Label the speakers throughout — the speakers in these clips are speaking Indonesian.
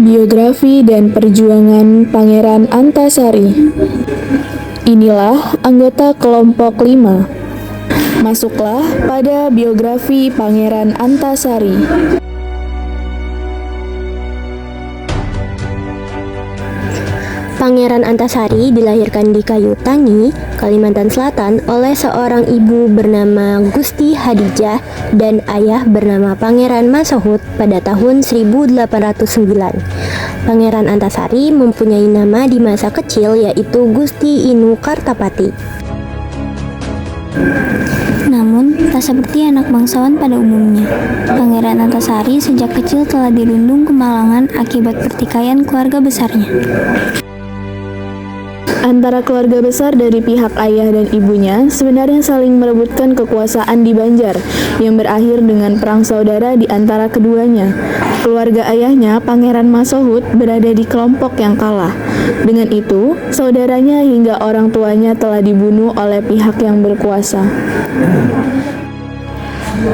Speaker 1: Biografi dan perjuangan Pangeran Antasari. Inilah anggota kelompok 5. Masuklah pada biografi Pangeran Antasari.
Speaker 2: Pangeran Antasari dilahirkan di Kayutangi, Kalimantan Selatan oleh seorang ibu bernama Gusti Hadijah dan ayah bernama Pangeran Masahut pada tahun 1809. Pangeran Antasari mempunyai nama di masa kecil yaitu Gusti Inu Kartapati.
Speaker 3: Namun, tak seperti anak bangsawan pada umumnya, Pangeran Antasari sejak kecil telah dirundung kemalangan akibat pertikaian keluarga besarnya.
Speaker 1: Antara keluarga besar dari pihak ayah dan ibunya sebenarnya saling merebutkan kekuasaan di Banjar yang berakhir dengan perang saudara di antara keduanya. Keluarga ayahnya, Pangeran Masahut, berada di kelompok yang kalah. Dengan itu, saudaranya hingga orang tuanya telah dibunuh oleh pihak yang berkuasa.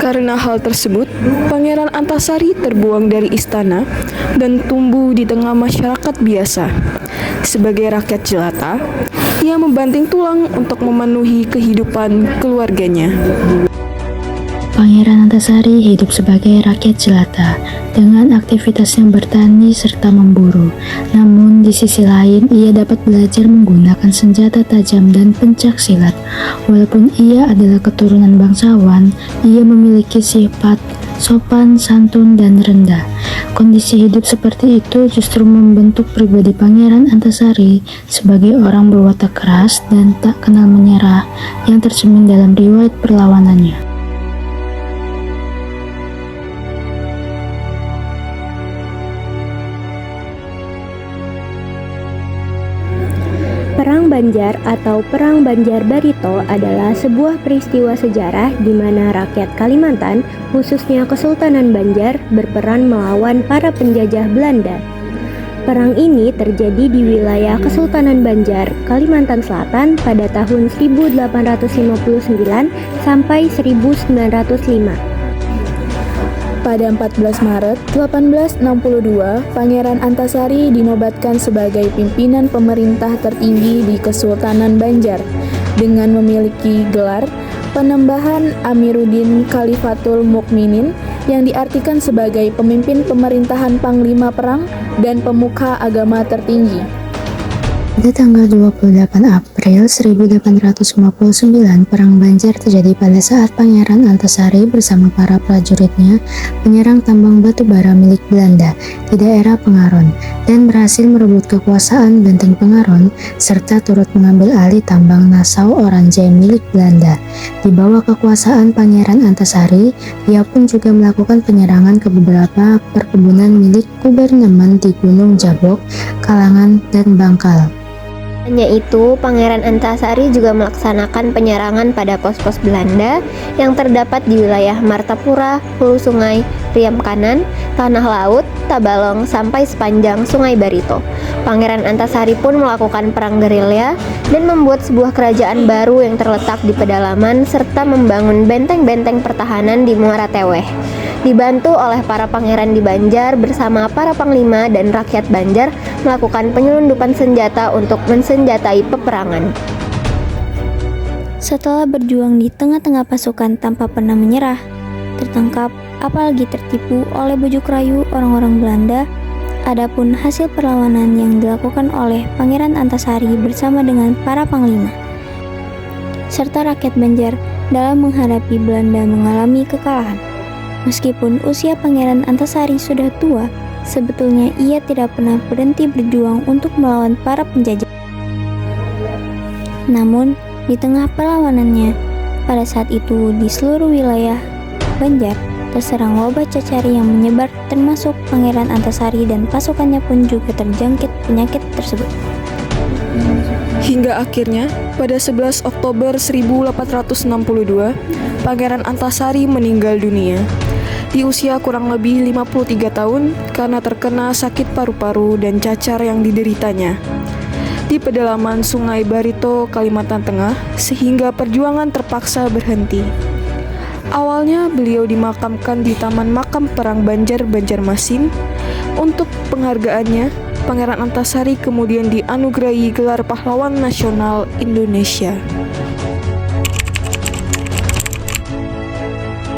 Speaker 4: Karena hal tersebut, Pangeran Antasari terbuang dari istana dan tumbuh di tengah masyarakat biasa. Sebagai rakyat jelata, ia membanting tulang untuk memenuhi kehidupan keluarganya.
Speaker 5: Pangeran Antasari hidup sebagai rakyat jelata dengan aktivitasnya bertani serta memburu. Namun di sisi lain ia dapat belajar menggunakan senjata tajam dan pencak silat. Walaupun ia adalah keturunan bangsawan, ia memiliki sifat sopan, santun, dan rendah. Kondisi hidup seperti itu justru membentuk pribadi Pangeran Antasari sebagai orang berwatak keras dan tak kenal menyerah yang tercermin dalam riwayat perlawanannya.
Speaker 2: Perang Banjar atau Perang Banjar Barito adalah sebuah peristiwa sejarah di mana rakyat Kalimantan, khususnya Kesultanan Banjar, berperan melawan para penjajah Belanda. Perang ini terjadi di wilayah Kesultanan Banjar, Kalimantan Selatan pada tahun 1859 sampai 1905.
Speaker 1: Pada 14 Maret 1862, Pangeran Antasari dinobatkan sebagai pimpinan pemerintah tertinggi di Kesultanan Banjar dengan memiliki gelar Penembahan Amiruddin Khalifatul Mukminin yang diartikan sebagai pemimpin pemerintahan panglima perang dan pemuka agama tertinggi.
Speaker 5: Pada tanggal 28 April 1859, Perang Banjar terjadi pada saat Pangeran Antasari bersama para prajuritnya menyerang tambang batu bara milik Belanda di daerah Pengaron dan berhasil merebut kekuasaan Benteng Pengaron serta turut mengambil alih tambang Nassau Orange milik Belanda. Di bawah kekuasaan Pangeran Antasari, ia pun juga melakukan penyerangan ke beberapa perkebunan milik gubernemen di Gunung Jabok, Kalangan, dan Bangkal.
Speaker 2: Hanya itu, Pangeran Antasari juga melaksanakan penyerangan pada pos-pos Belanda yang terdapat di wilayah Martapura, Hulu Sungai, Riam Kanan, Tanah Laut, Tabalong, sampai sepanjang Sungai Barito. Pangeran Antasari pun melakukan perang gerilya dan membuat sebuah kerajaan baru yang terletak di pedalaman serta membangun benteng-benteng pertahanan di Muara Teweh. Dibantu oleh para pangeran di Banjar bersama para panglima dan rakyat Banjar melakukan penyelundupan senjata untuk mensenjatai peperangan.
Speaker 3: Setelah berjuang di tengah-tengah pasukan tanpa pernah menyerah, tertangkap, apalagi tertipu oleh bujuk rayu orang-orang Belanda, adapun hasil perlawanan yang dilakukan oleh Pangeran Antasari bersama dengan para panglima serta rakyat Banjar dalam menghadapi Belanda mengalami kekalahan. Meskipun usia Pangeran Antasari sudah tua, sebetulnya ia tidak pernah berhenti berjuang untuk melawan para penjajah. Namun, di tengah perlawanannya, pada saat itu di seluruh wilayah Banjar terserang wabah cacar yang menyebar, termasuk Pangeran Antasari dan pasukannya pun juga terjangkit penyakit tersebut.
Speaker 4: Hingga akhirnya, pada 11 Oktober 1862, Pangeran Antasari meninggal dunia. di usia kurang lebih 53 tahun karena terkena sakit paru-paru dan cacar yang dideritanya di pedalaman Sungai Barito, Kalimantan Tengah, sehingga perjuangan terpaksa berhenti. Awalnya beliau dimakamkan di Taman Makam Perang Banjar, Banjarmasin. Untuk penghargaannya, Pangeran Antasari kemudian dianugerahi gelar Pahlawan Nasional Indonesia.